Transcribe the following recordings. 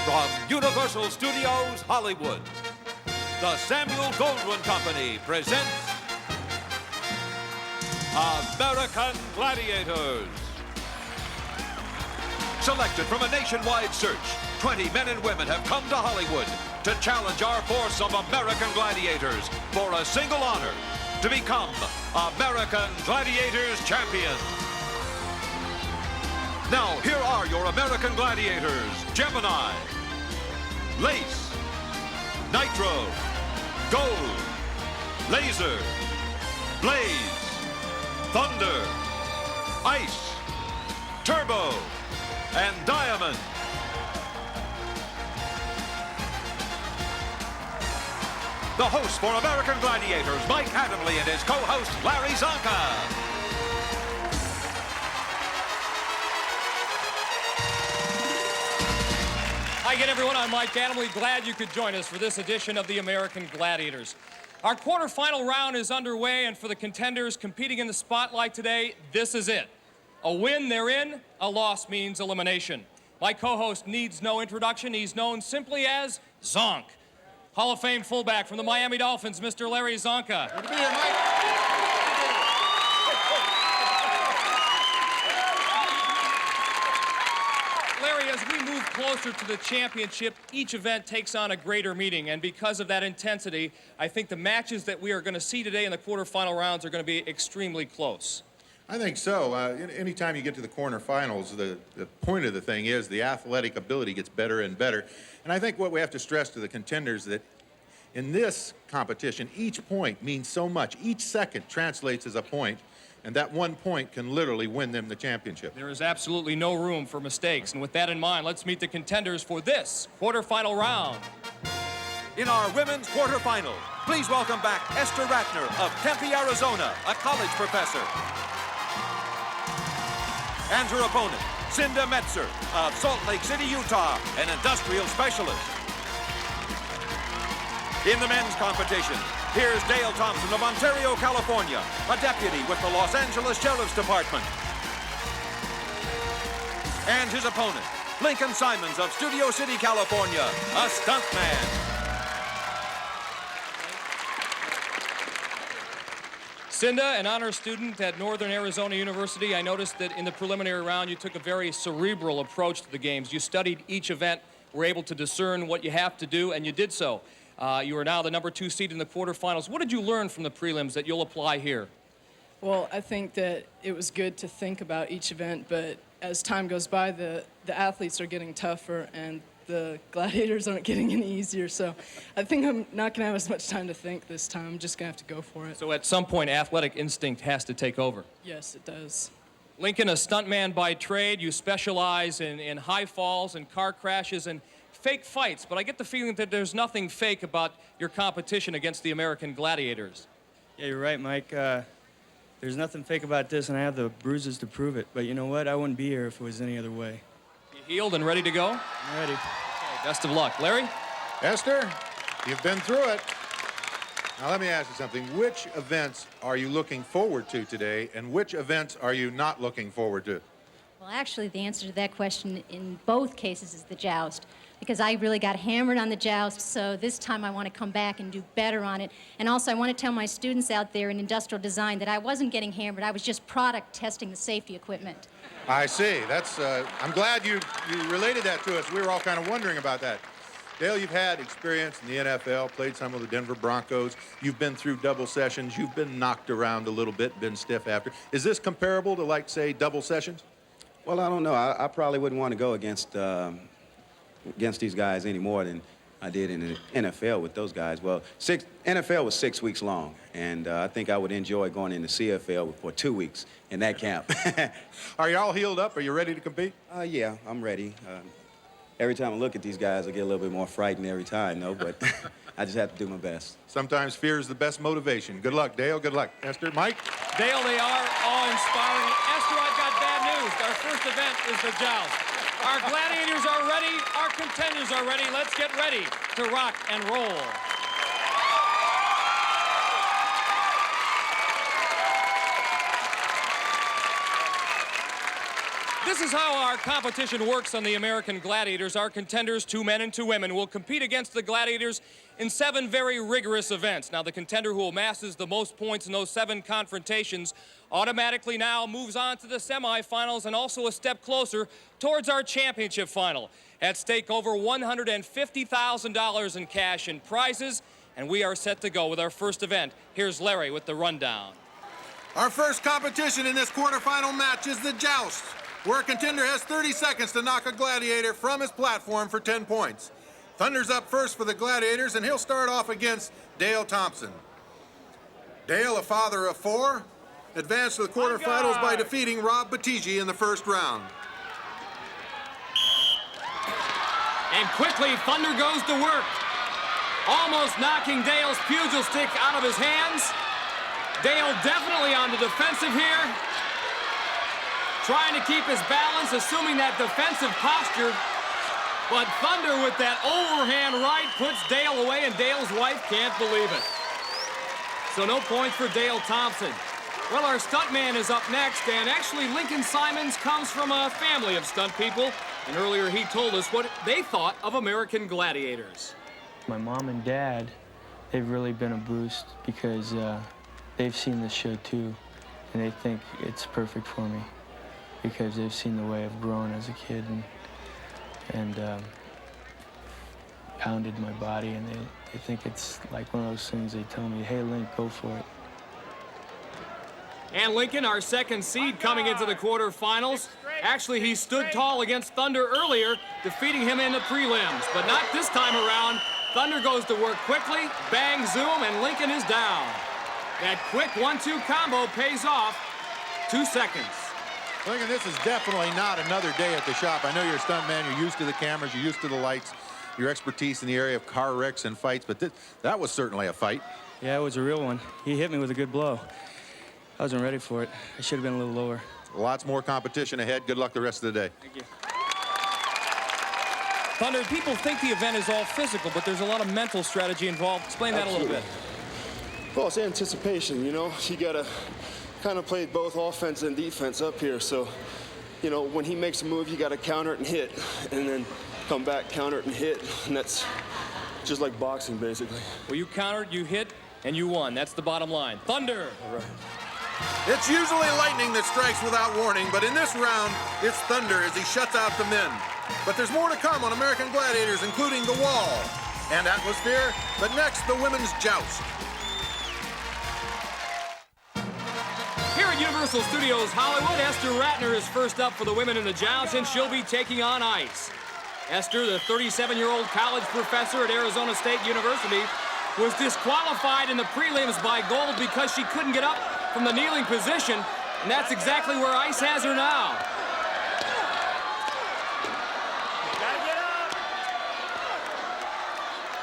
From Universal Studios, Hollywood, the Samuel Goldwyn Company presents American Gladiators. Selected from a nationwide search, 20 men and women have come to Hollywood to challenge our force of American Gladiators for a single honor, to become American Gladiators champions. Now, here are your American Gladiators: Gemini, Lace, Nitro, Gold, Laser, Blaze, Thunder, Ice, Turbo, and Diamond. The host for American Gladiators, Mike Adamley, and his co-host, Larry Zonka. Hi again, everyone. I'm Mike Adamley. Glad you could join us for this edition of the American Gladiators. Our quarterfinal round is underway, and for the contenders competing in the spotlight today, this is it. A win, they're in. A loss means elimination. My co-host needs no introduction. He's known simply as Zonk. Hall of Fame fullback from the Miami Dolphins, Mr. Larry Zonka. Good to be here, Mike. Larry, as we move closer to the championship, each event takes on a greater meaning, and because of that intensity, I think the matches that we are going to see today in the quarterfinal rounds are going to be extremely close. I think so. Anytime you get to the quarterfinals, the point of the thing is the athletic ability gets better and better. And I think what we have to stress to the contenders that in this competition, each point means so much. Each second translates as a point, and that 1 point can literally win them the championship. There is absolutely no room for mistakes. And with that in mind, let's meet the contenders for this quarterfinal round. In our women's quarterfinal, please welcome back Esther Ratner of Tempe, Arizona, a college professor. And her opponent, Cinda Mentzer of Salt Lake City, Utah, an industrial specialist. In the men's competition, here's Dale Thompson of Ontario, California, a deputy with the Los Angeles Sheriff's Department. And his opponent, Lincoln Simonds of Studio City, California, a stuntman. Cinda, an honor student at Northern Arizona University, I noticed that in the preliminary round you took a very cerebral approach to the games. You studied each event, were able to discern what you have to do, and you did so. You are now the #2 seed in the quarterfinals. What did you learn from the prelims that you'll apply here? Well, I think that it was good to think about each event, but as time goes by, the athletes are getting tougher and the gladiators aren't getting any easier, so I think I'm not going to have as much time to think this time. I'm just going to have to go for it. So at some point, athletic instinct has to take over. Yes, it does. Lincoln, a stuntman by trade, you specialize in high falls and car crashes and fake fights, but I get the feeling that there's nothing fake about your competition against the American Gladiators. Yeah, you're right, Mike. There's nothing fake about this, and I have the bruises to prove it. But you know what? I wouldn't be here if it was any other way. You healed and ready to go? I'm ready. Okay, best of luck. Larry? Esther, you've been through it. Now let me ask you something. Which events are you looking forward to today, and which events are you not looking forward to? Well, actually, the answer to that question in both cases is the Joust, because I really got hammered on the Joust, so this time I want to come back and do better on it. And also, I want to tell my students out there in industrial design that I wasn't getting hammered. I was just product testing the safety equipment. I see. That's, I'm glad you related that to us. We were all kind of wondering about that. Dale, you've had experience in the NFL, played some of the Denver Broncos. You've been through double sessions. You've been knocked around a little bit, been stiff after. Is this comparable to, like, say, double sessions? Well, I don't know. I probably wouldn't want to go against these guys any more than I did in the NFL with those guys. Well, NFL was 6 weeks long, and I think I would enjoy going into CFL for 2 weeks in that camp. Are you all healed up? Are you ready to compete? Yeah, I'm ready. Every time I look at these guys, I get a little bit more frightened every time, though, but I just have to do my best. Sometimes fear is the best motivation. Good luck, Dale. Good luck. Esther, Mike? Dale, they are awe-inspiring. Esther, I've got bad news. Our first event is the Joust. Our gladiators are ready. Our contenders are ready. Let's get ready to rock and roll. This is how our competition works on the American Gladiators. Our contenders, 2 men and 2 women, will compete against the Gladiators in 7 very rigorous events. Now, the contender who amasses the most points in those 7 confrontations automatically now moves on to the semifinals and also a step closer towards our championship final. At stake, over $150,000 in cash and prizes, and we are set to go with our first event. Here's Larry with the rundown. Our first competition in this quarterfinal match is the Joust, where a contender has 30 seconds to knock a gladiator from his platform for 10 points. Thunder's up first for the Gladiators, and he'll start off against Dale Thompson. Dale, a father of 4, advanced to the quarterfinals by defeating Rob Batigi in the first round. And quickly, Thunder goes to work, almost knocking Dale's pugil stick out of his hands. Dale definitely on the defensive here, trying to keep his balance, assuming that defensive posture. But Thunder with that overhand right puts Dale away, and Dale's wife can't believe it. So no points for Dale Thompson. Well, our stuntman is up next, and actually Lincoln Simonds comes from a family of stunt people, and earlier he told us what they thought of American Gladiators. My mom and dad, they've really been a boost because they've seen the show too, and they think it's perfect for me because they've seen the way I've grown as a kid and pounded my body, and they think it's like one of those things. They tell me, hey, Link, go for it. And Lincoln, our second seed coming into the quarterfinals. Actually, he stood tall against Thunder earlier, defeating him in the prelims. But not this time around. Thunder goes to work quickly, bang, zoom, and Lincoln is down. That quick 1-2 combo pays off. 2 seconds. Lincoln, this is definitely not another day at the shop. I know you're a stuntman, you're used to the cameras, you're used to the lights, your expertise in the area of car wrecks and fights, but that was certainly a fight. Yeah, it was a real one. He hit me with a good blow. I wasn't ready for it. I should have been a little lower. Lots more competition ahead. Good luck the rest of the day. Thank you. Thunder, people think the event is all physical, but there's a lot of mental strategy involved. Explain that a little bit. Well, it's anticipation, you know. You got to kind of play both offense and defense up here. So, you know, when he makes a move, you got to counter it and hit, and then come back, counter it and hit. And that's just like boxing, basically. Well, you countered, you hit, and you won. That's the bottom line. Thunder. All right. It's usually lightning that strikes without warning, but in this round, it's Thunder as he shuts out the men. But there's more to come on American Gladiators, including the wall and Atlasphere, but next, the women's joust. Here at Universal Studios Hollywood, Esther Ratner is first up for the women in the joust, and she'll be taking on Ice. Esther, the 37-year-old college professor at Arizona State University, was disqualified in the prelims by Gold because she couldn't get up from the kneeling position, and that's exactly where Ice has her now.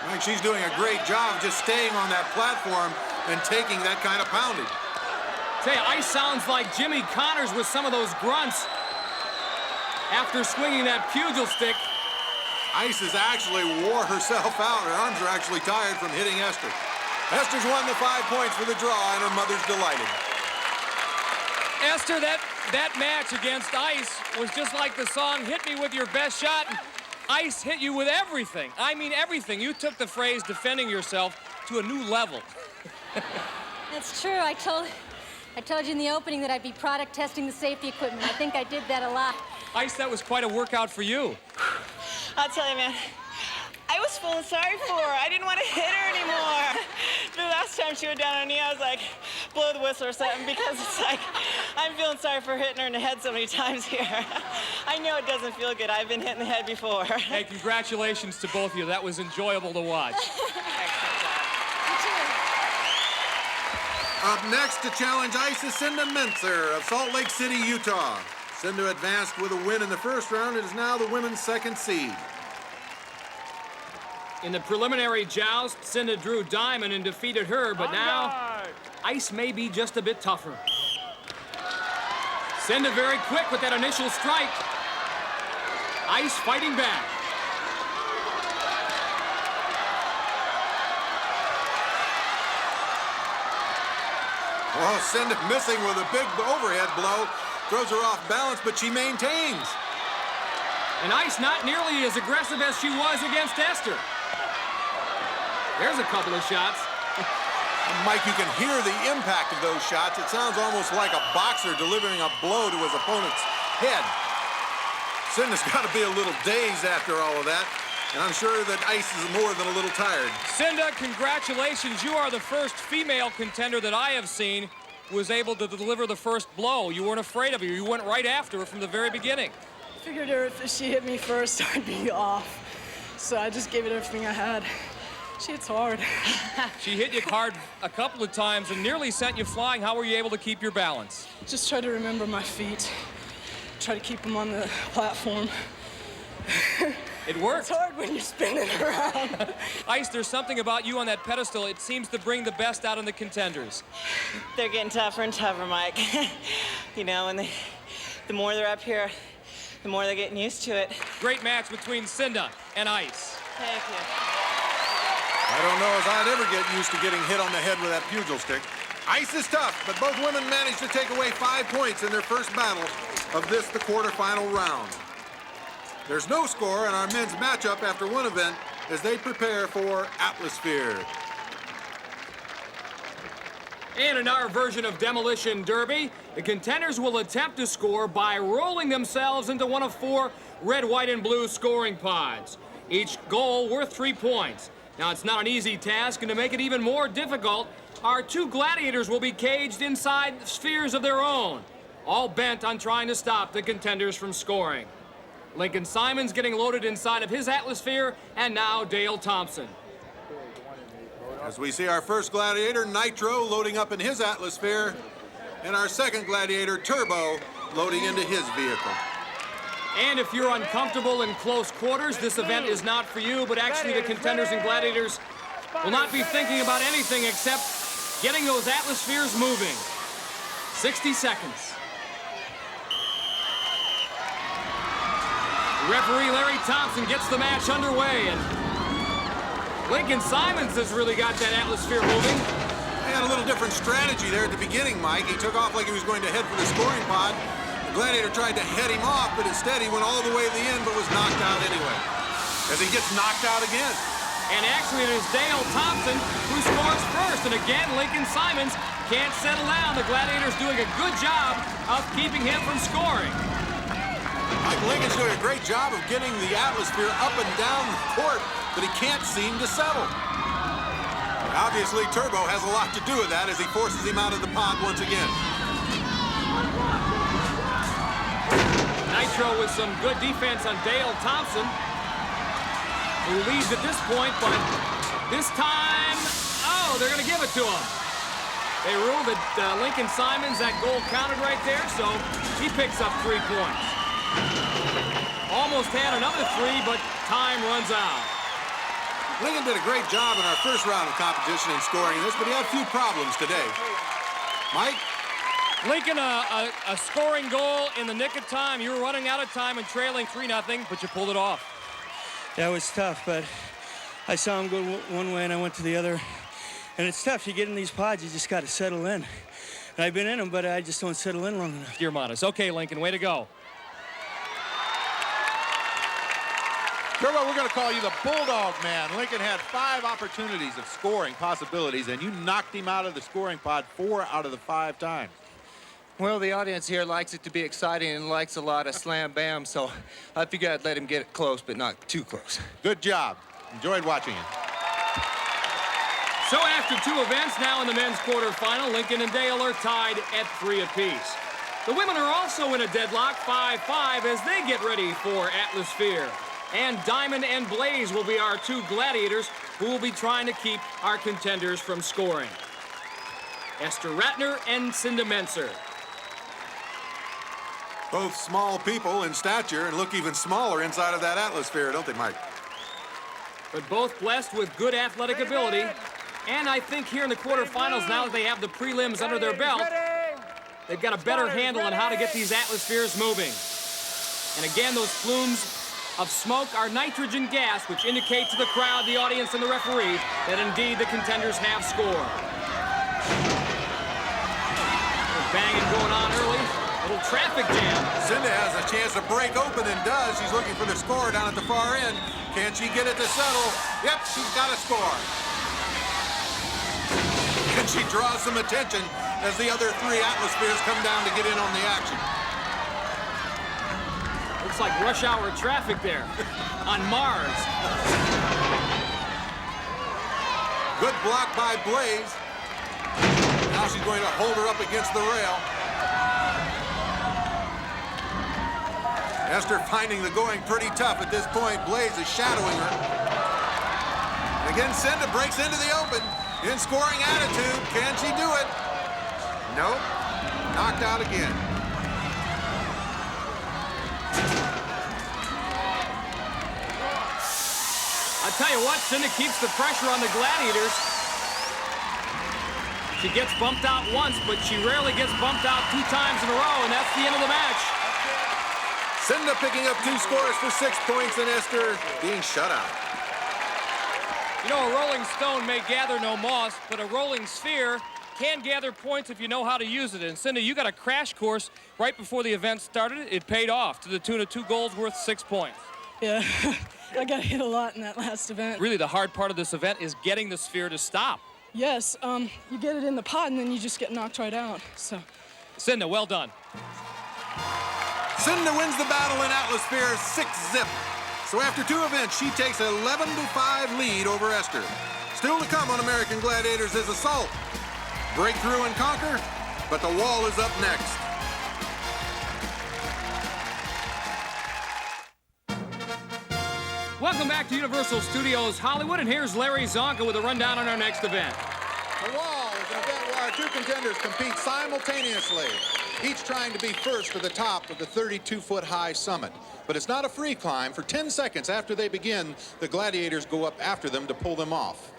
I think she's doing a great job just staying on that platform and taking that kind of pounding. Say, Ice sounds like Jimmy Connors with some of those grunts after swinging that pugil stick. Ice has actually wore herself out. Her arms are actually tired from hitting Esther. Esther's won the 5 points for the draw, and her mother's delighted. Esther, that match against Ice was just like the song, Hit Me With Your Best Shot. Ice hit you with everything. I mean everything. You took the phrase defending yourself to a new level. That's true. I told you in the opening that I'd be product testing the safety equipment. I think I did that a lot. Ice, that was quite a workout for you. I'll tell you, man, I was feeling sorry for her. I didn't want to hit her anymore. The last time she went down on her knee, I was like, blow the whistle or something, because it's like, I'm feeling sorry for hitting her in the head so many times here. I know it doesn't feel good. I've been hit in the head before. Hey, congratulations to both of you. That was enjoyable to watch. Up next to challenge Ice is Cinda Mentzer of Salt Lake City, Utah. Cinda advanced with a win in the first round and is now the women's second seed. In the preliminary joust, Cinda drew diamond and defeated her, but now Ice may be just a bit tougher. Cinda very quick with that initial strike. Ice fighting back. Well, Cinda missing with a big overhead blow. throws her off balance, but she maintains. And Ice not nearly as aggressive as she was against Esther. There's a couple of shots. Mike, you can hear the impact of those shots. It sounds almost like a boxer delivering a blow to his opponent's head. Cinda's got to be a little dazed after all of that, and I'm sure that Ice is more than a little tired. Cinda, congratulations. You are the first female contender that I have seen who was able to deliver the first blow. You weren't afraid of her. You went right after her from the very beginning. I figured if she hit me first, I'd be off. So I just gave it everything I had. She hits hard. She hit you hard a couple of times and nearly sent you flying. How were you able to keep your balance? Just try to remember my feet. Try to keep them on the platform. It works. It's hard when you're spinning around. Ice, there's something about you on that pedestal. It seems to bring the best out in the contenders. They're getting tougher and tougher, Mike. You know, and the more they're up here, the more they're getting used to it. Great match between Cinda and Ice. Thank you. I don't know as I'd ever get used to getting hit on the head with that pugil stick. Ice is tough, but both women managed to take away 5 points in their first battle of this, the quarterfinal round. There's no score in our men's matchup after one event as they prepare for Atlasphere. And in our version of Demolition Derby, the contenders will attempt to score by rolling themselves into one of 4 red, white, and blue scoring pods. Each goal worth 3 points. Now, it's not an easy task, and to make it even more difficult, our 2 gladiators will be caged inside spheres of their own, all bent on trying to stop the contenders from scoring. Lincoln Simonds getting loaded inside of his Atlasphere, and now Dale Thompson. As we see our first gladiator, Nitro, loading up in his Atlasphere, and our second gladiator, Turbo, loading into his vehicle. And if you're uncomfortable in close quarters, this event is not for you, but actually the contenders and gladiators will not be thinking about anything except getting those Atlaspheres moving. 60 seconds. Referee Larry Thompson gets the match underway, and Lincoln Simonds has really got that Atlasphere moving. He had a little different strategy there at the beginning, Mike. He took off like he was going to head for the scoring pod. The gladiator tried to head him off, but instead he went all the way to the end, but was knocked out anyway. As he gets knocked out again. And actually it is Dale Thompson who scores first. And again, Lincoln Simonds can't settle down. The gladiator's doing a good job of keeping him from scoring. Mike Lincoln's doing a great job of getting the Atlasphere up and down the court, but he can't seem to settle. Obviously, Turbo has a lot to do with that as he forces him out of the pod once again. Nitro with some good defense on Dale Thompson, who leads at this point, but this time, oh, they're going to give it to him. They ruled that Lincoln Simonds, that goal counted right there, so he picks up 3 points. Almost had another 3, but time runs out. Lincoln did a great job in our first round of competition in scoring this, but he had a few problems today. Mike? Lincoln, a scoring goal in the nick of time. You were running out of time and trailing 3-0, but you pulled it off. That was tough, but I saw him go one way and I went to the other. And it's tough. You get in these pods, you just got to settle in. And I've been in them, but I just don't settle in long enough. You're modest. Okay, Lincoln, way to go. Turbo, we're going to call you the Bulldog Man. Lincoln had 5 opportunities of scoring possibilities, and you knocked him out of the scoring pod 4 out of the 5 times. Well, the audience here likes it to be exciting and likes a lot of slam bam, so I figured I'd let him get it close, but not too close. Good job. Enjoyed watching it. So after 2 events, now in the men's quarterfinal, Lincoln and Dale are tied at 3 apiece. The women are also in a deadlock, 5-5, as they get ready for Atlasphere. And Diamond and Blaze will be our 2 gladiators who will be trying to keep our contenders from scoring. Esther Ratner and Cinda Mentzer. Both small people in stature and look even smaller inside of that Atlasphere, don't they, Mike? But both blessed with good athletic ability. And I think here in the quarterfinals, now that they have the prelims under their belt, they've got a better handle on how to get these Atlaspheres moving. And again, those plumes of smoke are nitrogen gas, which indicate to the crowd, the audience, and the referee that indeed the contenders have scored. Banging going on early. Little traffic jam. Cinda has a chance to break open and does. She's looking for the score down at the far end. Can she get it to settle? Yep, she's got a score. And she draws some attention as the other three Atlaspheres come down to get in on the action. Looks like rush hour traffic there on Mars. Good block by Blaze. Now she's going to hold her up against the rail. Esther finding the going pretty tough at this point. Blaze is shadowing her. And again, Cinda breaks into the open. In scoring attitude, can she do it? Nope. Knocked out again. I tell you what, Cinda keeps the pressure on the Gladiators. She gets bumped out once, but she rarely gets bumped out 2 times in a row, and that's the end of the match. Cinda picking up 2 scores for 6 points, and Esther being shut out. You know, a rolling stone may gather no moss, but a rolling sphere can gather points if you know how to use it. And Cinda, you got a crash course right before the event started. It paid off to the tune of 2 goals worth 6 points. Yeah, I got hit a lot in that last event. Really, the hard part of this event is getting the sphere to stop. Yes, you get it in the pot and then you just get knocked right out, so. Cinda, well done. Cinda wins the battle in Atlasphere 6-zip. So after 2 events, she takes an 11-5 lead over Esther. Still to come on American Gladiators is Assault. Break through and conquer, but the wall is up next. Welcome back to Universal Studios Hollywood, and here's Larry Zonka with a rundown on our next event. The wall is an event where our 2 contenders compete simultaneously, each trying to be first to the top of the 32-foot-high summit. But it's not a free climb. For 10 seconds after they begin, the Gladiators go up after them to pull them off.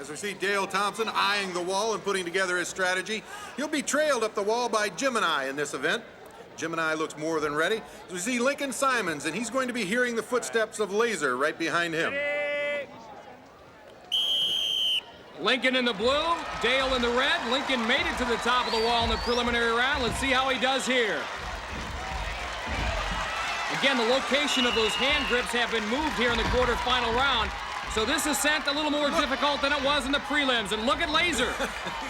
As we see Dale Thompson eyeing the wall and putting together his strategy, he'll be trailed up the wall by Gemini in this event. Gemini looks more than ready. As we see Lincoln Simonds, and he's going to be hearing the footsteps of Laser right behind him. Lincoln in the blue, Dale in the red. Lincoln made it to the top of the wall in the preliminary round. Let's see how he does here. Again, the location of those hand grips have been moved here in the quarterfinal round. So this ascent a little more difficult than it was in the prelims. And look at Laser.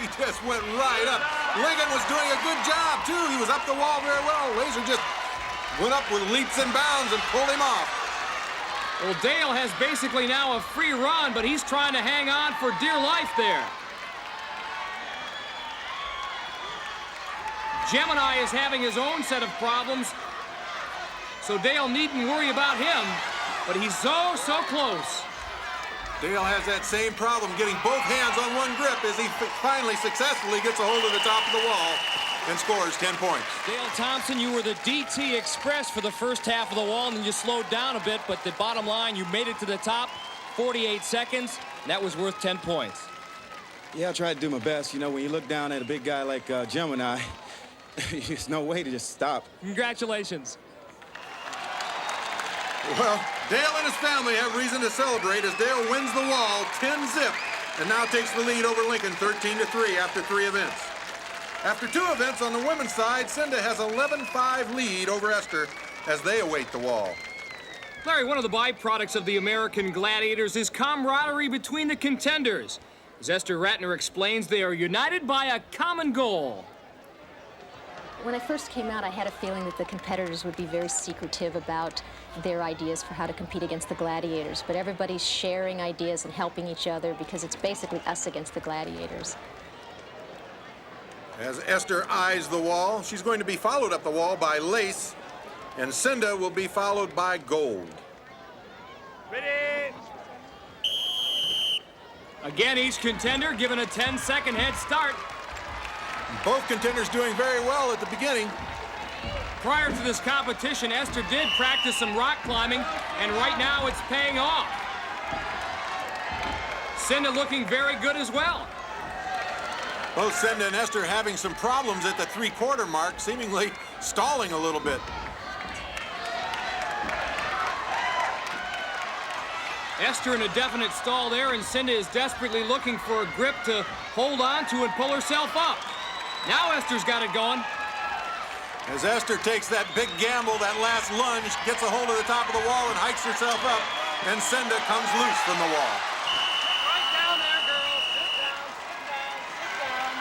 He just went right up. Lincoln was doing a good job, too. He was up the wall very well. Laser just went up with leaps and bounds and pulled him off. Well, Dale has basically now a free run, but he's trying to hang on for dear life there. Gemini is having his own set of problems, so Dale needn't worry about him, but he's so close. Dale has that same problem, getting both hands on one grip as he finally successfully gets a hold of the top of the wall and scores 10 points. Dale Thompson, you were the DT Express for the first half of the wall, and then you slowed down a bit, but the bottom line, you made it to the top, 48 seconds, and that was worth 10 points. Yeah, I tried to do my best. You know, when you look down at a big guy like Gemini, there's no way to just stop. Congratulations. Well, Dale and his family have reason to celebrate as Dale wins the wall 10-zip and now takes the lead over Lincoln 13-3 after 3 events. After 2 events on the women's side, Cinda has 11-5 lead over Esther as they await the wall. Larry, one of the byproducts of the American Gladiators is camaraderie between the contenders. As Esther Ratner explains, they are united by a common goal. When I first came out, I had a feeling that the competitors would be very secretive about their ideas for how to compete against the Gladiators, but everybody's sharing ideas and helping each other because it's basically us against the Gladiators. As Esther eyes the wall, she's going to be followed up the wall by Lace, and Cinda will be followed by Gold. Ready? Again, each contender given a 10-second head start. Both contenders doing very well at the beginning. Prior to this competition, Esther did practice some rock climbing, and right now it's paying off. Cinda looking very good as well. Both Cinda and Esther having some problems at the 3/4 mark, seemingly stalling a little bit. Esther in a definite stall there, and Cinda is desperately looking for a grip to hold on to and pull herself up. Now Esther's got it going. As Esther takes that big gamble, that last lunge, gets a hold of the top of the wall and hikes herself up, and Cinda comes loose from the wall. Right down there, girl. Sit down, sit down.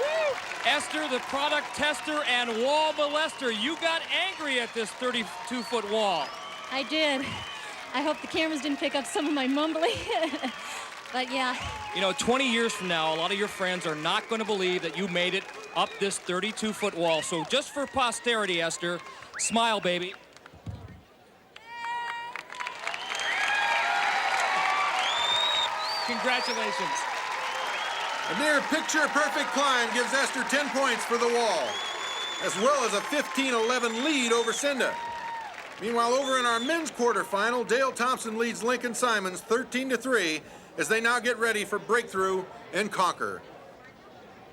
Woo! Esther, the product tester and wall molester, you got angry at this 32-foot wall. I did. I hope the cameras didn't pick up some of my mumbling. But yeah. You know, 20 years from now, a lot of your friends are not going to believe that you made it up this 32-foot wall. So just for posterity, Esther, smile, baby. Congratulations. A near picture-perfect climb gives Esther 10 points for the wall, as well as a 15-11 lead over Cinda. Meanwhile, over in our men's quarterfinal, Dale Thompson leads Lincoln Simonds 13-3 as they now get ready for breakthrough and conquer.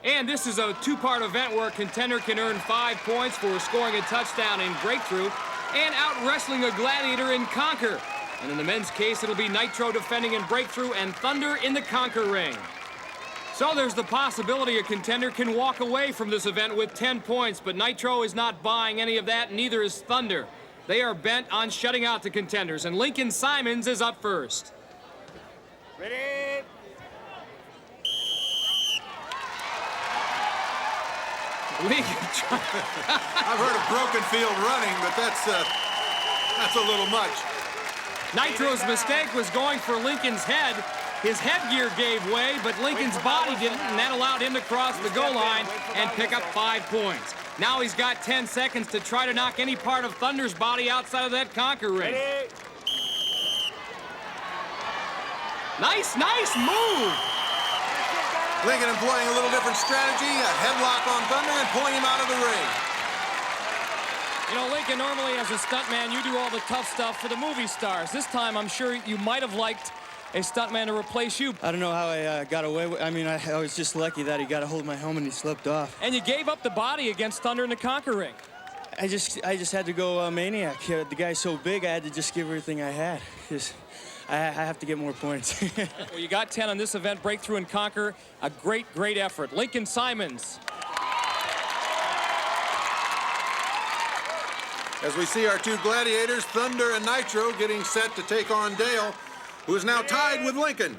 And this is a two-part event where a contender can earn 5 points for scoring a touchdown in breakthrough and out-wrestling a gladiator in conquer. And in the men's case, it'll be Nitro defending in breakthrough and Thunder in the conquer ring. So there's the possibility a contender can walk away from this event with 10 points, but Nitro is not buying any of that, neither is Thunder. They are bent on shutting out the contenders, and Lincoln Simonds is up first. Ready? I've heard of broken field running, but that's a little much. Nitro's mistake was going for Lincoln's head. His headgear gave way, but Lincoln's body didn't, and that allowed him to cross the goal line and pick up 5 points. Now he's got 10 seconds to try to knock any part of Thunder's body outside of that conquer ring. Nice move! Lincoln employing a little different strategy, a headlock on Thunder and pulling him out of the ring. You know, Lincoln, normally as a stuntman, you do all the tough stuff for the movie stars. This time, I'm sure you might have liked a stuntman to replace you. I don't know how I got away with. I mean, I was just lucky that he got a hold of my helmet and he slipped off. And you gave up the body against Thunder in the conquer ring. I just had to go maniac. The guy's so big, I had to just give everything I had. I have to get more points. Well, you got 10 on this event, breakthrough and conquer. A great effort. Lincoln Simonds. As we see our two gladiators, Thunder and Nitro, getting set to take on Dale, who is now tied with Lincoln.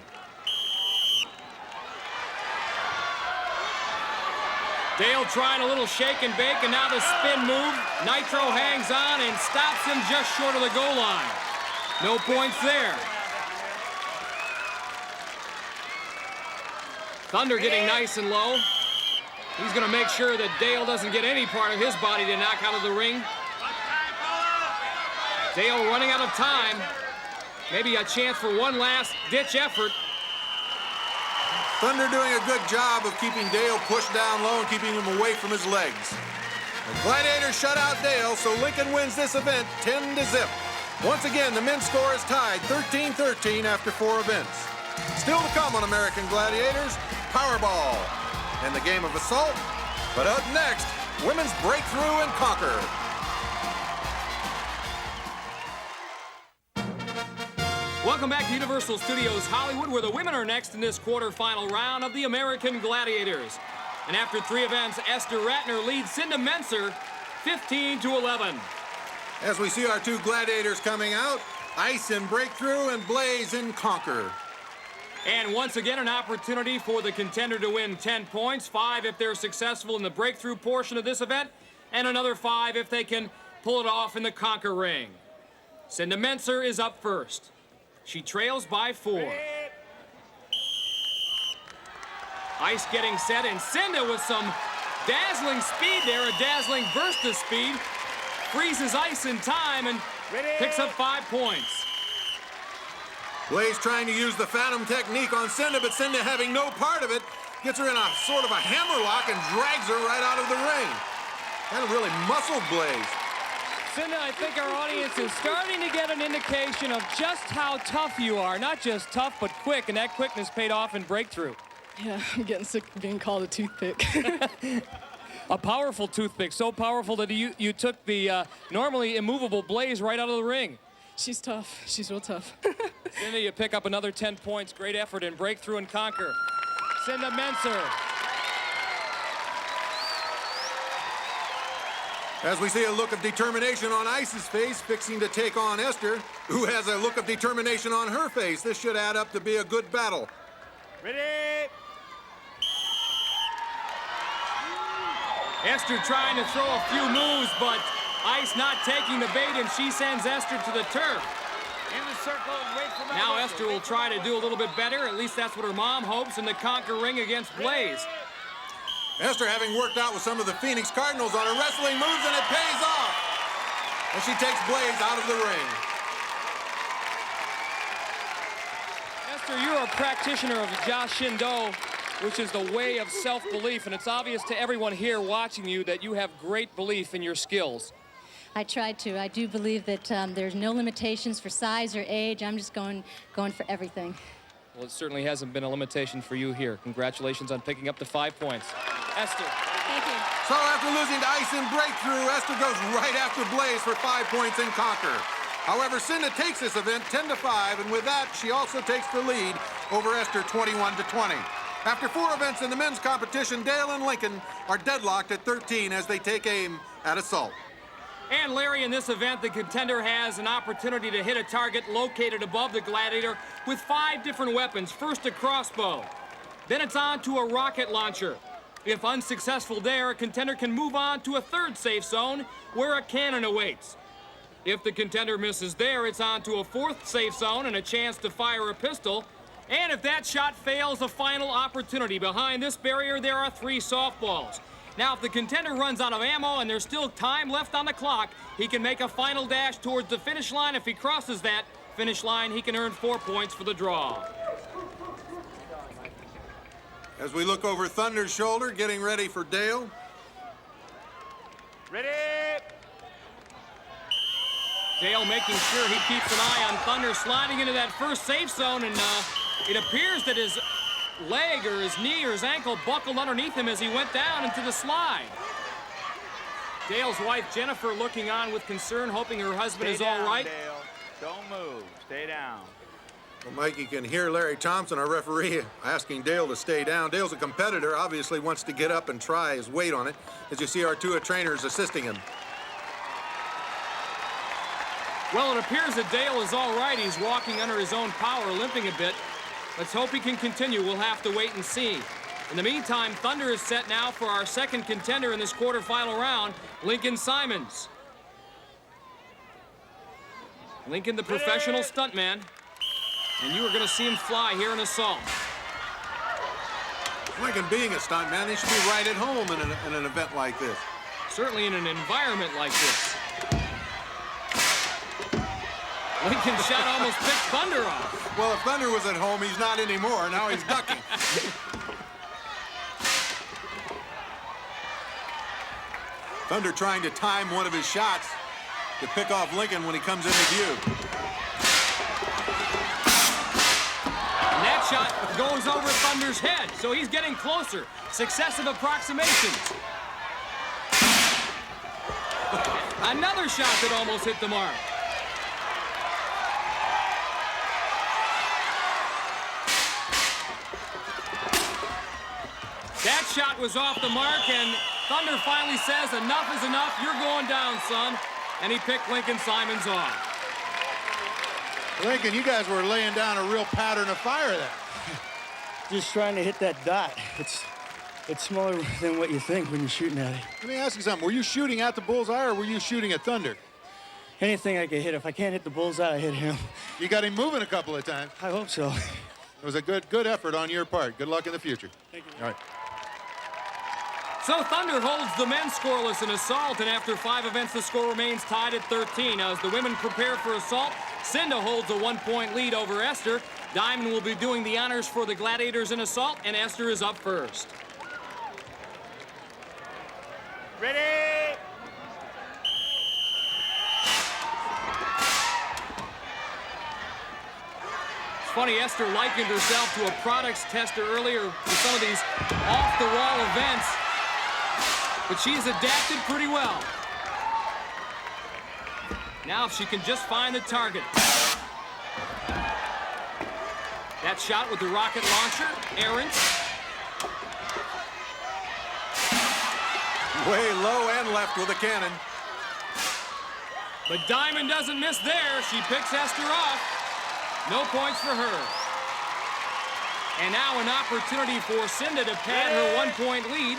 Dale trying a little shake and bake, and now the spin move. Nitro hangs on and stops him just short of the goal line. No points there. Thunder getting nice and low. He's going to make sure that Dale doesn't get any part of his body to knock out of the ring. Dale running out of time. Maybe a chance for one last ditch effort. Thunder doing a good job of keeping Dale pushed down low and keeping him away from his legs. The Gladiators shut out Dale, so Lincoln wins this event 10-0. Once again, the men's score is tied 13-13 after 4 events. Still to come on American Gladiators, Powerball and the game of assault. But up next, women's breakthrough and conquer. Welcome back to Universal Studios Hollywood, where the women are next in this quarterfinal round of the American Gladiators. And after 3 events, Esther Ratner leads Cinda Mentzer 15-11. As we see our two gladiators coming out, Ice in breakthrough and Blaze in conquer. And once again, an opportunity for the contender to win 10 points, 5 if they're successful in the breakthrough portion of this event, and another 5 if they can pull it off in the conquer ring. Cinda Mentzer is up first. She trails by 4. Ice getting set, and Cinda with some dazzling speed there, a dazzling burst of speed, freezes Ice in time and picks up 5 points. Blaze trying to use the Phantom technique on Cinda, but Cinda having no part of it, gets her in a sort of a hammerlock and drags her right out of the ring. Kind of really muscled Blaze. Cinda, I think our audience is starting to get an indication of just how tough you are. Not just tough, but quick, and that quickness paid off in breakthrough. Yeah, I'm getting sick of being called a toothpick. A powerful toothpick, so powerful that you took the normally immovable Blaze right out of the ring. She's tough. She's real tough. Cinda, you pick up another 10 points. Great effort in breakthrough and conquer. Cinda Mentzer. As we see a look of determination on Ice's face, fixing to take on Esther, who has a look of determination on her face. This should add up to be a good battle. Ready? Esther trying to throw a few moves, but Ice not taking the bait, and she sends Esther to the turf. In the circle and wait for my Now whistle. Esther will try to do a little bit better. At least that's what her mom hopes, in the conquer ring against Blaze. Esther having worked out with some of the Phoenix Cardinals on her wrestling moves, and it pays off. And she takes Blaze out of the ring. Esther, you're a practitioner of Joust Shindo, which is the way of self-belief, and it's obvious to everyone here watching you that you have great belief in your skills. I tried to. I do believe that there's no limitations for size or age. I'm just going for everything. Well, it certainly hasn't been a limitation for you here. Congratulations on picking up the 5 points. Esther. Thank you. So after losing to Ice in breakthrough, Esther goes right after Blaze for 5 points in conquer. However, Cinda takes this event 10-5, and with that, she also takes the lead over Esther 21-20. After 4 events in the men's competition, Dale and Lincoln are deadlocked at 13 as they take aim at Assault. And Larry, in this event, the contender has an opportunity to hit a target located above the Gladiator with 5 different weapons. First, a crossbow. Then it's on to a rocket launcher. If unsuccessful there, a contender can move on to a 3rd safe zone where a cannon awaits. If the contender misses there, it's on to a 4th safe zone and a chance to fire a pistol. And if that shot fails, a final opportunity. Behind this barrier, there are 3 softballs. Now, if the contender runs out of ammo and there's still time left on the clock, he can make a final dash towards the finish line. If he crosses that finish line, he can earn 4 points for the draw. As we look over Thunder's shoulder, getting ready for Dale. Ready? Dale making sure he keeps an eye on Thunder, sliding into that first safe zone, and it appears that his leg or his knee or his ankle buckled underneath him as he went down into the slide. Dale's wife, Jennifer, looking on with concern, hoping her husband is all right. Dale. Don't move. Stay down. Well, Mike, you can hear Larry Thompson, our referee, asking Dale to stay down. Dale's a competitor, obviously wants to get up and try his weight on it, as you see our 2 trainers assisting him. Well, it appears that Dale is all right. He's walking under his own power, limping a bit. Let's hope he can continue. We'll have to wait and see. In the meantime, Thunder is set now for our 2nd contender in this quarterfinal round, Lincoln Simonds. Lincoln, the professional stuntman, and you are going to see him fly here in Assault. Lincoln being a stuntman, he should be right at home in an event like this. Certainly in an environment like this. Lincoln's shot almost picked Thunder off. Well, if Thunder was at home, he's not anymore. Now he's ducking. Thunder trying to time one of his shots to pick off Lincoln when he comes into view. And that shot goes over Thunder's head, so he's getting closer. Successive approximations. Another shot that almost hit the mark. That shot was off the mark, and Thunder finally says, enough is enough, you're going down, son. And he picked Lincoln Simonds off. Lincoln, you guys were laying down a real pattern of fire there. Just trying to hit that dot. It's smaller than what you think when you're shooting at it. Let me ask you something. Were you shooting at the bullseye or were you shooting at Thunder? Anything I can hit. If I can't hit the bullseye, I hit him. You got him moving a couple of times. I hope so. It was a good effort on your part. Good luck in the future. Thank you. All right. So Thunder holds the men scoreless in Assault, and after 5 events, the score remains tied at 13. Now, as the women prepare for Assault, Cinda holds a 1-point lead over Esther. Diamond will be doing the honors for the Gladiators in Assault, and Esther is up first. Ready? It's funny, Esther likened herself to a products tester earlier with some of these off-the-wall events, but she's adapted pretty well. Now, if she can just find the target. That shot with the rocket launcher, errant. Way low and left with a cannon. But Diamond doesn't miss there. She picks Esther off. No points for her. And now an opportunity for Cinda to pad her 1-point lead.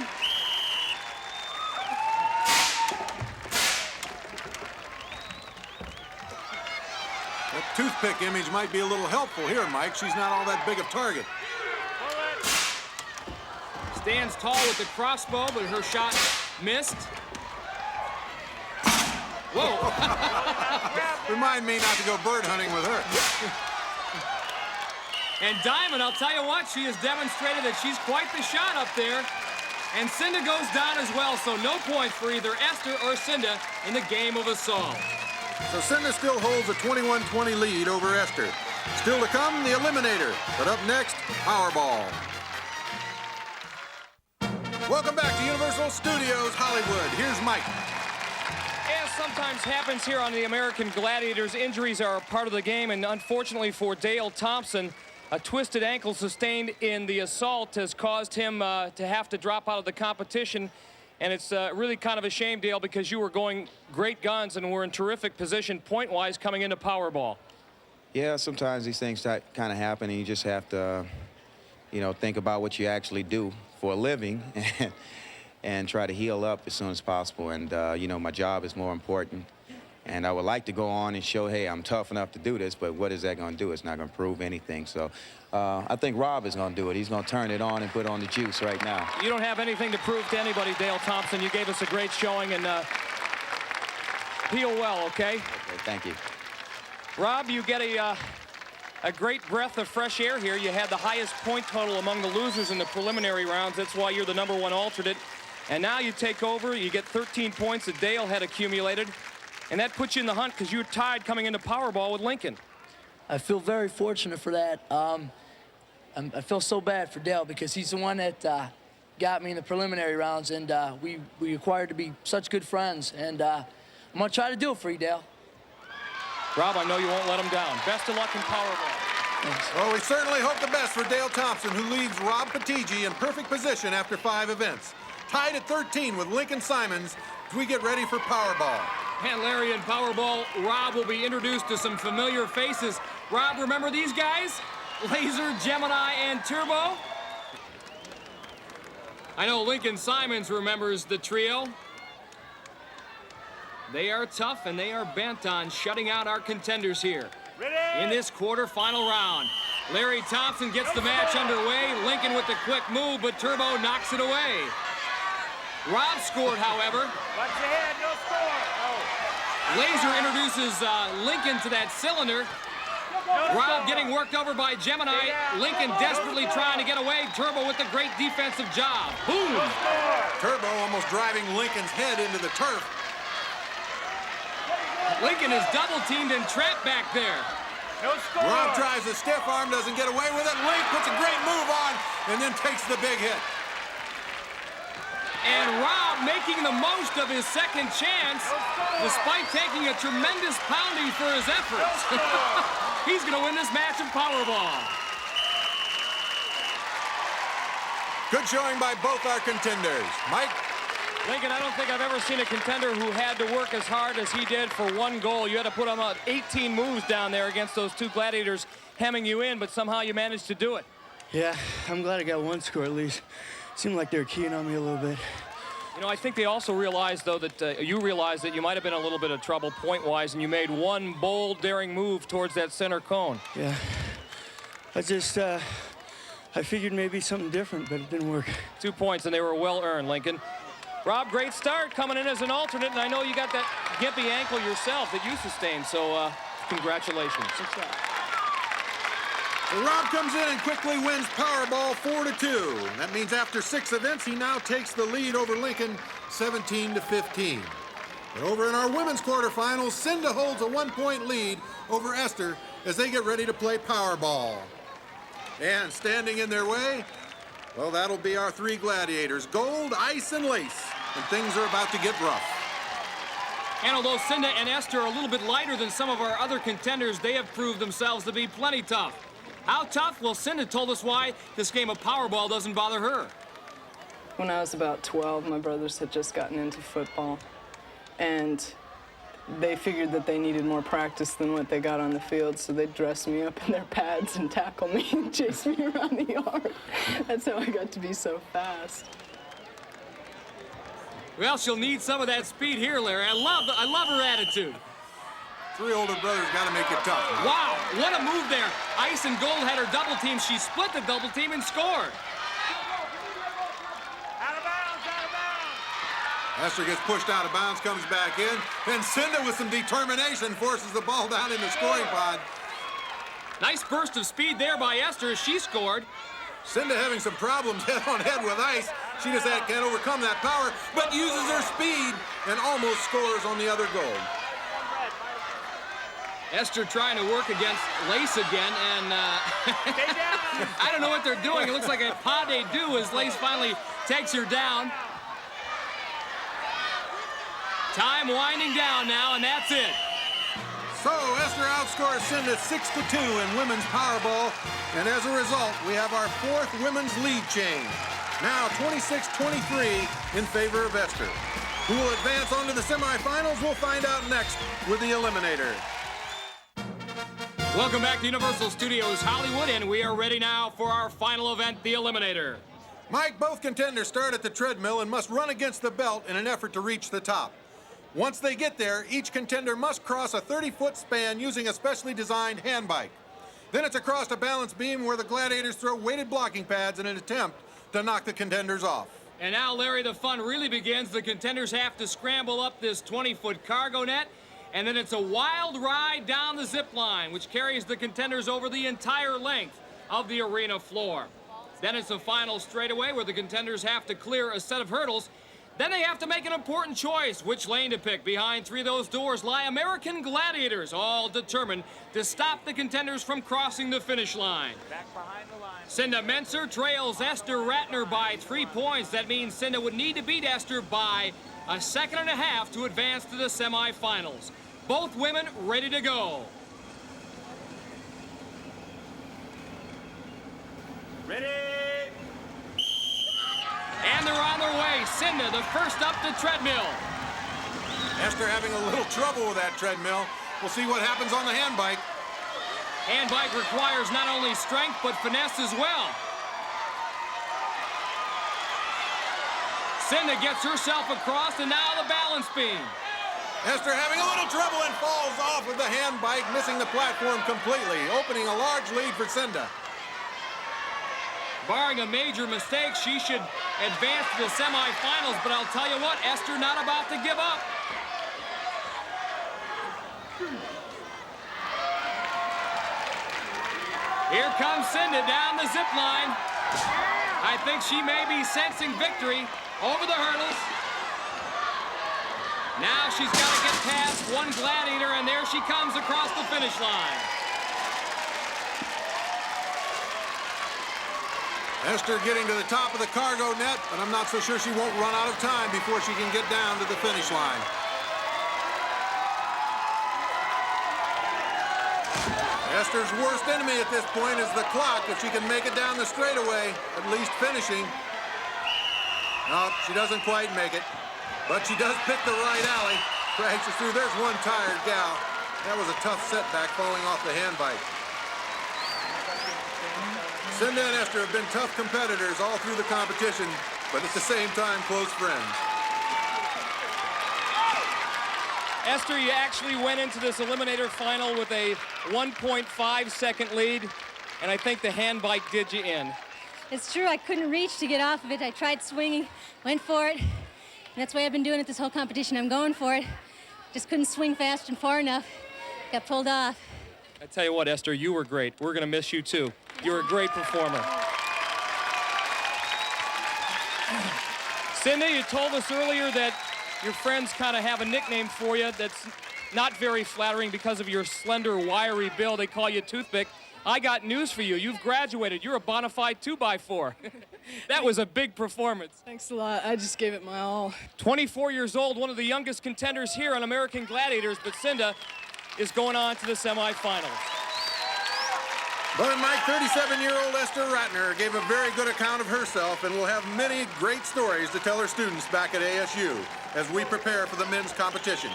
That toothpick image might be a little helpful here, Mike. She's not all that big of a target. Stands tall with the crossbow, but her shot missed. Whoa. Remind me not to go bird hunting with her. And Diamond, I'll tell you what, she has demonstrated that she's quite the shot up there. And Cinda goes down as well, so no points for either Esther or Cinda in the game of assault. So Cinda still holds a 21-20 lead over Esther. Still to come, the Eliminator. But up next, Powerball. Welcome back to Universal Studios Hollywood. Here's Mike. As sometimes happens here on the American Gladiators, injuries are a part of the game, and unfortunately for Dale Thompson, a twisted ankle sustained in the assault has caused him to have to drop out of the competition. And it's really kind of a shame, Dale, because you were going great guns and were in terrific position point-wise coming into Powerball. Yeah, sometimes these things kind of happen, and you just have to, you know, think about what you actually do for a living and try to heal up as soon as possible. And, you know, my job is more important. And I would like to go on and show, hey, I'm tough enough to do this, but what is that going to do? It's not going to prove anything. So I think Rob is going to do it. He's going to turn it on and put on the juice right now. You don't have anything to prove to anybody, Dale Thompson. You gave us a great showing, and heal well, okay? Okay, thank you. Rob, you get a great breath of fresh air here. You had the highest point total among the losers in the preliminary rounds. That's why you're the #1 alternate. And now you take over. You get 13 points that Dale had accumulated. And that puts you in the hunt because you're tied coming into Powerball with Lincoln. I feel very fortunate for that. I feel so bad for Dale because he's the one that got me in the preliminary rounds, and we acquired to be such good friends. And I'm going to try to do it for you, Dale. Rob, I know you won't let him down. Best of luck in Powerball. Thanks. Well, we certainly hope the best for Dale Thompson, who leaves Rob Patigi in perfect position after 5 events. Tied at 13 with Lincoln Simonds as we get ready for Powerball. And Larry, in Powerball, Rob will be introduced to some familiar faces. Rob, remember these guys? Laser, Gemini, and Turbo? I know Lincoln Simonds remembers the trio. They are tough, and they are bent on shutting out our contenders here. Ready? In this quarterfinal round. Larry Thompson gets the match underway. Lincoln with the quick move, but Turbo knocks it away. Rob scored, however. Watch your head, no score. Laser introduces Lincoln to that cylinder. Rob getting worked over by Gemini. Lincoln desperately trying to get away. Turbo with the great defensive job. Boom! Turbo almost driving Lincoln's head into the turf. Lincoln is double-teamed and trapped back there. No score. Rob tries a stiff arm, doesn't get away with it. Link puts a great move on and then takes the big hit. And Rob making the most of his second chance, despite taking a tremendous pounding for his efforts. He's going to win this match of Powerball. Good showing by both our contenders. Mike? Lincoln, I don't think I've ever seen a contender who had to work as hard as he did for one goal. You had to put him on 18 moves down there against those two gladiators hemming you in, but somehow you managed to do it. Yeah, I'm glad I got one score at least. Seemed like they were keying on me a little bit. You know, I think they also realized, though, that you realized that you might have been a little bit of trouble point-wise, and you made one bold, daring move towards that center cone. Yeah. I figured maybe something different, but it didn't work. 2 points, and they were well-earned, Lincoln. Rob, great start coming in as an alternate, and I know you got that gimpy ankle yourself that you sustained, so congratulations. So Rob comes in and quickly wins Powerball 4-2. That means after 6 events, he now takes the lead over Lincoln 17-15. But over in our women's quarterfinals, Cinda holds a 1-point lead over Esther as they get ready to play Powerball. And standing in their way, well, that'll be our 3 gladiators, Gold, Ice, and Lace. And things are about to get rough. And although Cinda and Esther are a little bit lighter than some of our other contenders, they have proved themselves to be plenty tough. How tough? Well, Cinda told us why this game of Powerball doesn't bother her. When I was about 12, my brothers had just gotten into football. And they figured that they needed more practice than what they got on the field, so they dressed me up in their pads and tackle me and chase me around the yard. That's how I got to be so fast. Well, she'll need some of that speed here, Larry. I love her attitude. Three older brothers got to make it tough. Right? Wow, what a move there. Ice and Gold had her double team. She split the double team and scored. Out of bounds, out of bounds. Esther gets pushed out of bounds, comes back in, and Cinda with some determination forces the ball down in the scoring pod. Nice burst of speed there by Esther as she scored. Cinda having some problems head-on-head with Ice. She just can't overcome that power, but uses her speed and almost scores on the other goal. Esther trying to work against Lace again, and I don't know what they're doing. It looks like a pas de deux as Lace finally takes her down. Time winding down now, and that's it. So Esther outscores Cinda 6-2 in women's Powerball, and as a result, we have our fourth women's lead change. Now 26-23 in favor of Esther. Who will advance on to the semifinals? We'll find out next with the Eliminator. Welcome back to Universal Studios Hollywood, and we are ready now for our final event, the Eliminator. Mike, both contenders start at the treadmill and must run against the belt in an effort to reach the top. Once they get there, each contender must cross a 30-foot span using a specially designed hand bike. Then it's across a balance beam where the Gladiators throw weighted blocking pads in an attempt to knock the contenders off. And now, Larry, the fun really begins. The contenders have to scramble up this 20-foot cargo net, and then it's a wild ride down the zip line, which carries the contenders over the entire length of the arena floor. Then it's a final straightaway where the contenders have to clear a set of hurdles. Then they have to make an important choice, which lane to pick. Behind three of those doors lie American Gladiators, all determined to stop the contenders from crossing the finish line. Back behind the line. Cinda Mentzer trails Esther Ratner by 3 points. That means Cinda would need to beat Esther by a second and a half to advance to the semifinals. Both women ready to go. Ready. And they're on their way. Cinda, the first up the treadmill. Esther having a little trouble with that treadmill. We'll see what happens on the hand bike. Hand bike requires not only strength, but finesse as well. Cinda gets herself across, and now the balance beam. Esther having a little trouble and falls off of the hand bike, missing the platform completely, opening a large lead for Cinda. Barring a major mistake, she should advance to the semifinals, but I'll tell you what, Esther not about to give up. Here comes Cinda down the zip line. I think she may be sensing victory over the hurdles. Now she's got to get past one Gladiator, and there she comes across the finish line. Esther getting to the top of the cargo net, but I'm not so sure she won't run out of time before she can get down to the finish line. Esther's worst enemy at this point is the clock. If she can make it down the straightaway, at least finishing. No, she doesn't quite make it, but she does pick the right alley. Crashes through. There's one tired gal. That was a tough setback falling off the hand bike. Cinda and Esther have been tough competitors all through the competition, but at the same time, close friends. Esther, you actually went into this Eliminator final with a 1.5-second lead, and I think the hand bike did you in. It's true, I couldn't reach to get off of it. I tried swinging, went for it, and that's the way I've been doing it this whole competition. I'm going for it. Just couldn't swing fast and far enough. Got pulled off. I tell you what, Esther, you were great. We're going to miss you, too. You're a great performer. Cinda, you told us earlier that your friends kind of have a nickname for you that's not very flattering because of your slender, wiry build. They call you Toothpick. I got news for you. You've graduated. You're a bona fide 2x4. That was a big performance. Thanks a lot. I just gave it my all. 24 years old, one of the youngest contenders here on American Gladiators, but Cinda is going on to the semifinals. But Mike, 37-year-old Esther Ratner gave a very good account of herself and will have many great stories to tell her students back at ASU as we prepare for the men's competition.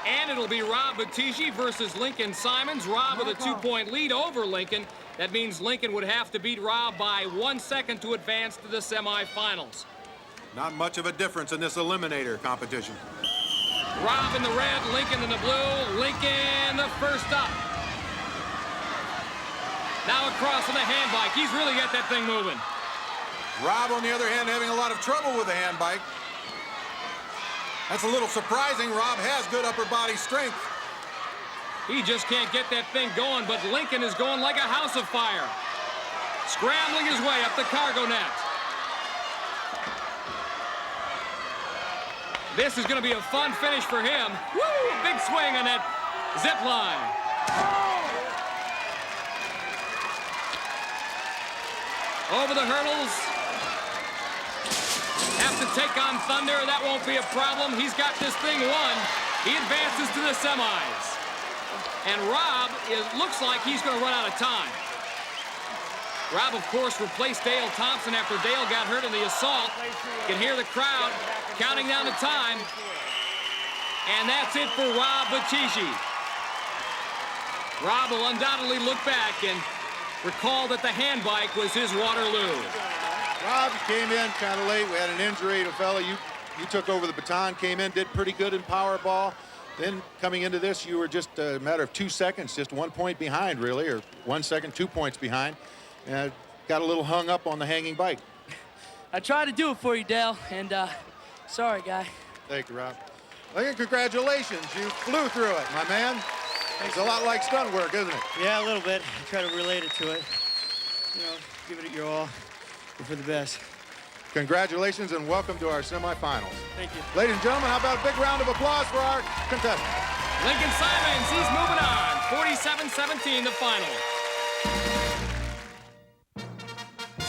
And it'll be Rob Battisti versus Lincoln Simonds. Rob with a 2-point lead over Lincoln. That means Lincoln would have to beat Rob by 1 second to advance to the semifinals. Not much of a difference in this Eliminator competition. Rob in the red, Lincoln in the blue. Lincoln the first up. Now across on the hand bike. He's really got that thing moving. Rob, on the other hand, having a lot of trouble with the hand bike. That's a little surprising. Rob has good upper body strength. He just can't get that thing going, but Lincoln is going like a house of fire. Scrambling his way up the cargo net. This is going to be a fun finish for him. Woo! Big swing on that zip line. Over the hurdles. Have to take on Thunder. That won't be a problem. He's got this thing won. He advances to the semis. And Rob looks like he's going to run out of time. Rob, of course, replaced Dale Thompson after Dale got hurt in the assault. You can hear the crowd counting down the time. And that's it for Rob Battisti. Rob will undoubtedly look back and recall that the hand bike was his Waterloo. Rob came in kind of late. We had an injury to a fella. You took over the baton, came in, did pretty good in Powerball. Then coming into this, you were just a matter of 2 seconds, just 1 point behind, really, or 1 second, 2 points behind. And got a little hung up on the hanging bike. I tried to do it for you, Dale, and sorry, guy. Thank you, Rob. Well, congratulations. You flew through it, my man. It's a lot like stunt work, isn't it? Yeah, a little bit. I try to relate it to it. You know, give it your all. Go for the best. Congratulations and welcome to our semifinals. Thank you. Ladies and gentlemen, how about a big round of applause for our contestant? Lincoln Simonds, he's moving on. 47-17, the final.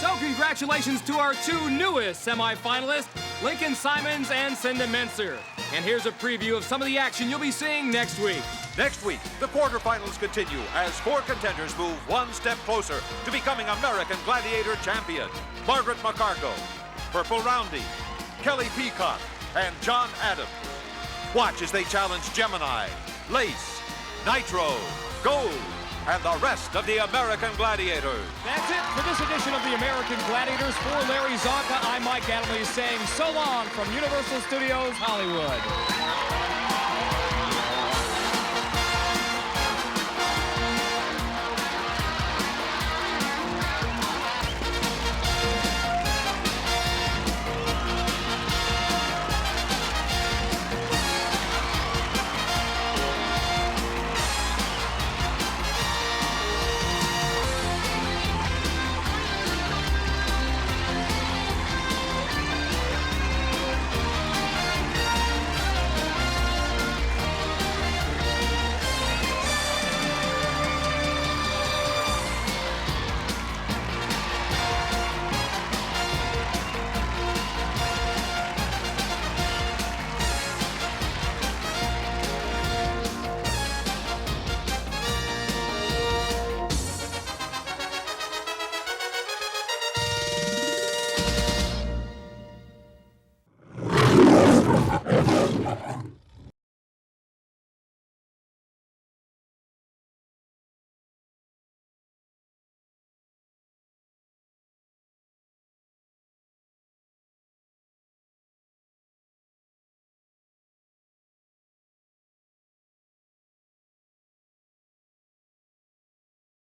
So congratulations to our two newest semifinalists, Lincoln Simonds and Cinda Mentzer. And here's a preview of some of the action you'll be seeing next week. Next week, the quarterfinals continue as 4 contenders move 1 step closer to becoming American Gladiator champion. Margaret McCargo, Purple Roundy, Kelly Peacock, and John Adams. Watch as they challenge Gemini, Lace, Nitro, Gold, and the rest of the American Gladiators. That's it for this edition of the American Gladiators. For Larry Zonka, I'm Mike Adamley saying so long from Universal Studios Hollywood.